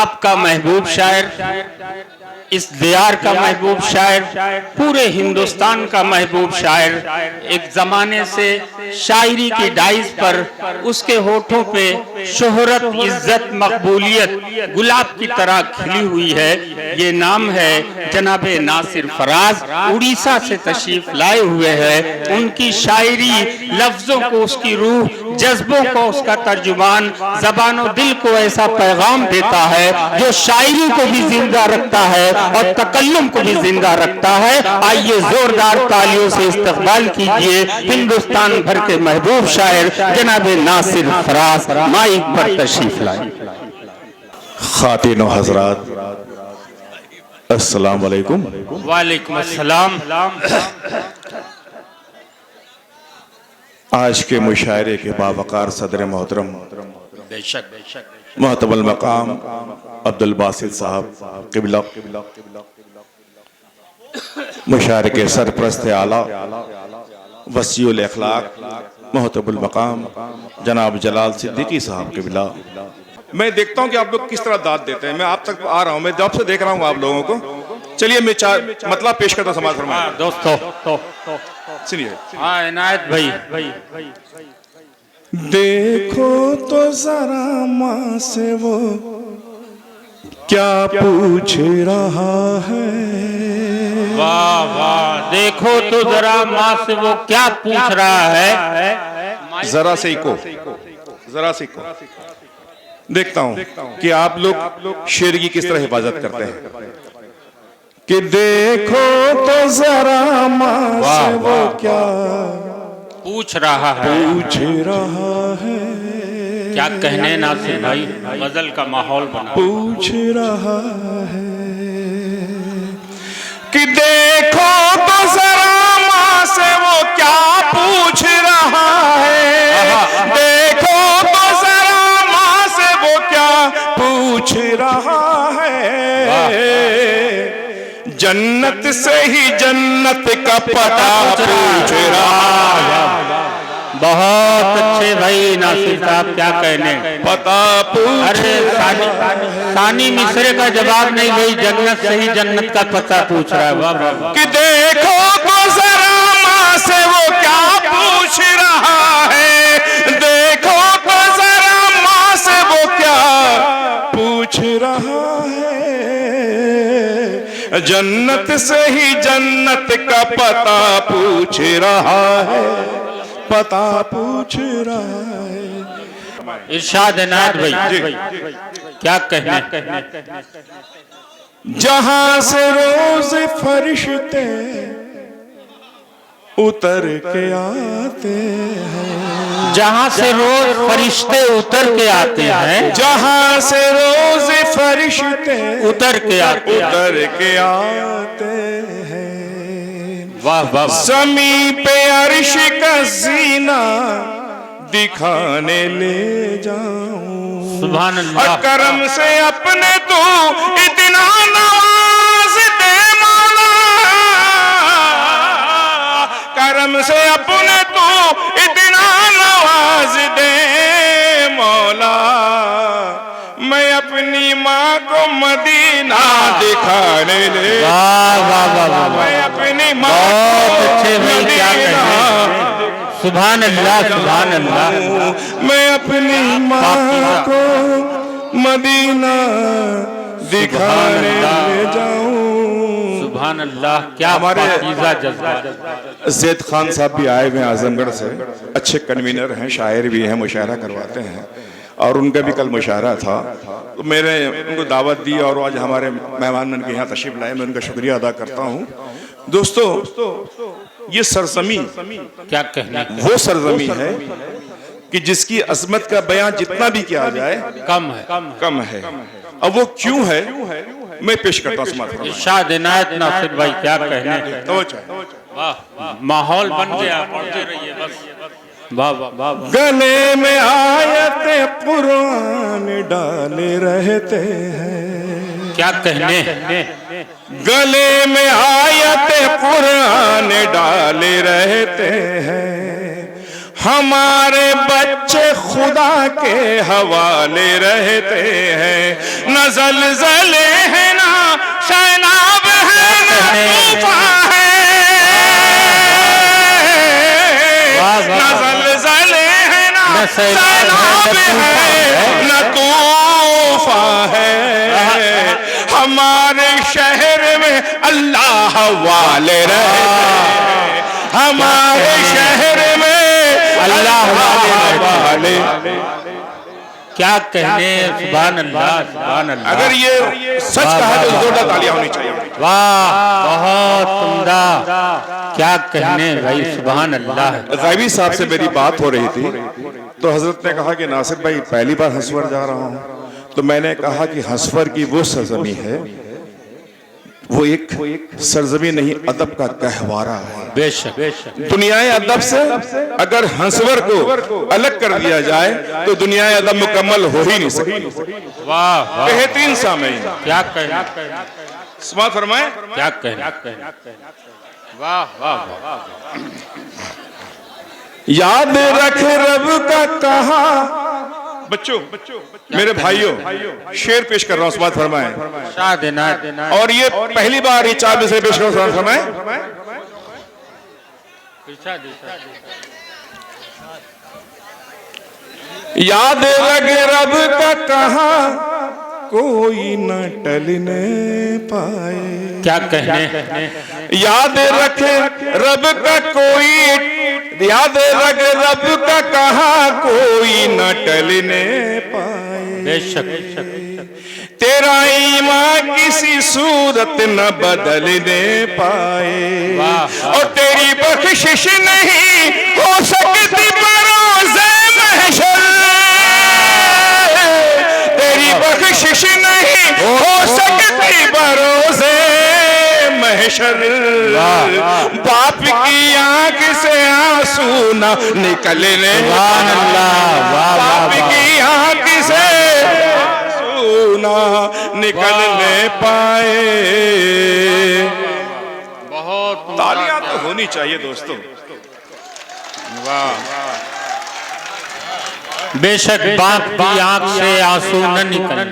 आपका महबूब शायर, इस दियार का महबूब शायर, पूरे हिंदुस्तान का महबूब शायर, एक जमाने से शायरी की डाइज पर उसके होठों पे शोहरत, इज्जत, मकबूलियत गुलाब की तरह खिली हुई है। ये नाम है जनाबे नासिर फराज, उड़ीसा से तशरीफ लाए हुए हैं। उनकी शायरी लफ्जों को, उसकी रूह, जज्बों को, उसका तर्जुमान, ज़बानो दिल को ऐसा पैगाम देता है जो शायरी को भी जिंदा रखता है और तकल्लुम को भी जिंदा रखता है। आइए जोरदार तालियों से इस्तकबाल कीजिए हिंदुस्तान भर के महबूब शायर जनाबे नासिर फराज, माइक पर तशरीफ लाए। खातिनो हजरात, अस्सलाम वालेकुम। वालेकुम अस्सलाम। आज के मुशायरे के बावकार सदर मोहतरम बेशक मोहतबल मकाम अब्दुल बासित साहब किबला, मुशायरे के सरप्रस्त आला वसीउल अखलाक मोहतबल मकाम जनाब जलाल सिद्दीकी साहब किबला। मैं देखता हूं कि आप लोग किस तरह दाद देते हैं। मैं आप तक आ रहा हूं, मैं जब से देख रहा हूं आप लोगों को। चलिए मैं मतलब पेश करता समाज फरमाया दोस्तों। सुनिए। हाँ इनायत भाई, देखो तो जरा माँ से वो क्या पूछ रहा है। वाह वाह, देखो तो जरा माँ से वो क्या पूछ रहा है। जरा से को देखता हूं कि आप लोग शेर की किस तरह हिफाजत करते हैं। कि देखो तो जरा माँ से वो क्या पूछ रहा है। क्या कहने नासिर भाई, गजल का माहौल बना। पूछ रहा है कि देखो तो जरा माँ से वो क्या पूछ रहा है। देखो तो जरा माँ से वो क्या पूछ रहा है। जन्नत से ही जन्नत का पता पूछ रहा है। बहुत अच्छे भाई नासिर साहब, क्या कहने। पता पूछ। अरे सानी मिसरे का जवाब नहीं भाई, जन्नत से ही जन्नत का पता पूछ रहा है। वाह वाह। कि देखो तो जरा माँ से वो क्या पूछ रहा है। देखो तो जरा माँ से वो क्या पूछ रहा है। जन्नत से ही जन्नत का पता पूछ रहा है। पता पूछ रहा है। इरशाद इनायत भाई, क्या कहने। जहां से रोज फरिश्ते उतर के आते हैं। जहां से रोज फरिश्ते उतर के आते हैं। जहां से रोज फरिश्ते उतर के आते हैं। वाह वाह। ज़मीं पे अर्श का जीना दिखाने ले जाऊं। सुभान अल्लाह। करम से अपने तू इतना नवाज दे मौला। करम से अपने तू इतना नवाज दे मौला। मैं अपनी माँ को मदीना दिखाने ले। वाह वाह वाह। मैं अपनी माँ बहुत अच्छे भाई, क्या कहने। सुभान अल्लाह, सुभान अल्लाह। मैं अपनी माँ को मदीना दिखाने ले जाऊं। सुभान अल्लाह, क्या पाकीज़ा जज्बा। ज़ैद खान साहब भी आए हुए हैं आजमगढ़ से, अच्छे कन्वीनर हैं, शायर भी हैं, मुशायरा करवाते हैं। और उनका भी कल मुशायरा था, तो मैंने उनको दावत दी और आज हमारे मेहमान उनके यहाँ तशरीफ लाए। मैं उनका शुक्रिया अदा करता हूँ। दोस्तों, ये सरजमी, क्या कहना, वो सरजमी है कि जिसकी अजमत का बयां जितना भी किया जाए कम है। अब वो क्यों है, मैं पेश करता हूँ। इरशाद इनायत नासिर भाई, क्या कहने। वाह, माहौल बन गया, पढ़ते रहिए बस। वाह वाह। गले में आयते कुरान डाले रहते हैं। क्या कहने। गले में आयते कुरान डाले रहते हैं। हमारे बच्चे खुदा के हवाले रहते हैं, न ज़लज़ले हैं ना सैलाब है ना तूफान है, न ज़लज़ले हैं ना सैलाब है न तूफान है। हमारे शहर में अल्लाह वाले रहते हैं, हमारे शहर में अल्लाह वाले। क्या कहने, सुभान अल्लाह, सुभान अल्लाह। अगर ये सच कहा तो जोरदार तालियां होनी चाहिए। वाह, बहुत उम्दा, क्या कहने भाई, सुभान अल्लाह। ग़ाइबी साहब से मेरी बात हो रही थी तो हजरत ने कहा कि नासिर भाई पहली बार हंसवर जा रहा हूँ, तो मैंने कहा कि हंसवर की वो सरजमी है, वो एक सरजमी नहीं, अदब का गहवारा है। बेशक बेशक। दुनियाए अदब से अगर हंसवर को अलग कर दिया जाए तो दुनियाए अदब मुकम्मल हो ही नहीं सकती। वाह, बेहतरीन सामईन, क्या कहने, समाअत फरमाएं, क्या कहने, वाह वाह वाह। याद रख रब का कहा, बच्चों मेरे भाइयों शेर पेश कर रहा हूं, समाअत फरमाएं। शाह देना, और ये पहली बार ये 4 में से पेश कर रहा हूं, फरमाएं। याद रख रब का कहा कोई न टलने पाए, क्या कहने, याद रखे रब का कोई, याद रख रब का कहा कोई न टलने पाए। बेशक। तेरा ईमान किसी सूरत न बदलने पाए, और तेरी बख्शिश नहीं हो सकती बरोज़े महशर, तेरी बख्शिश नहीं हो सकती बरोज़े महशर। बाप की आंख से आंसू न निकलने, बाप की आंख से आंसू न निकलने पाए। बहुत तालियां तो होनी चाहिए दोस्तों। वाह, बेशक बाप की आंख से आंसू न निकल,